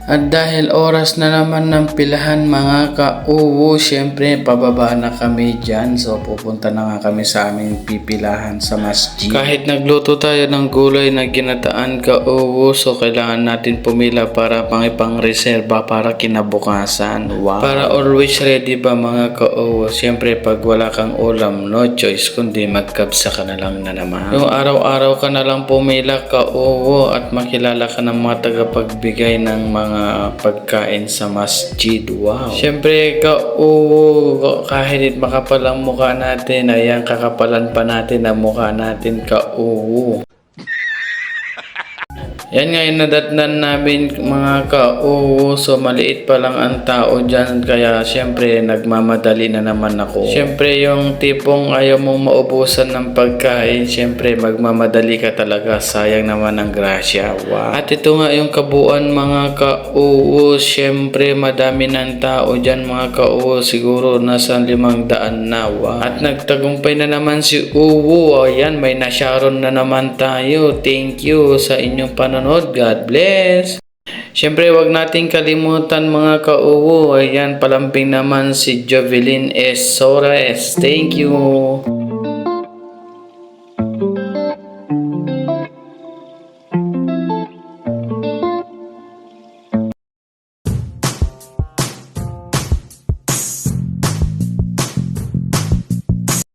At dahil oras na naman ng pilahan mga ka-uwo, syempre pababa na kami dyan. So pupunta na nga kami sa aming pipilahan sa masjid. Kahit nagluto tayo ng gulay na ginataan ka-uwo, so kailangan natin pumila para pang-reserba para kinabukasan. Wow! Para always ready ba mga ka-uwo? Syempre pag wala kang ulam, no choice kundi magkabsa ka na lang na naman. Yung araw-araw ka na lang pumila ka-uwo at makilala ka ng mga tagapagbigay ng mga pagkain sa masjid. Wow! Siyempre, kahit makapal ang mukha natin, ayan, kakapalan pa natin ang mukha natin, ka-uwo. Yan nga yung nadatnan namin mga ka-uwo. So maliit pa lang ang tao dyan. Kaya syempre nagmamadali na naman ako. Syempre yung tipong ayaw mong maubusan ng pagkain. Syempre magmamadali ka talaga. Sayang naman ang grasya. Wow. At ito nga yung kabuuan mga ka-uwo. Syempre madami ng tao dyan mga ka-uwo. Siguro nasa 500 na. Wow. At nagtagumpay na naman si uwo. Ayan, may nasyaron na naman tayo. Thank you sa inyong panonood. God bless. Siyempre, wag nating kalimutan mga ka-uwo. Ayan, palambing naman si Jovelyn S. Sores. Thank you.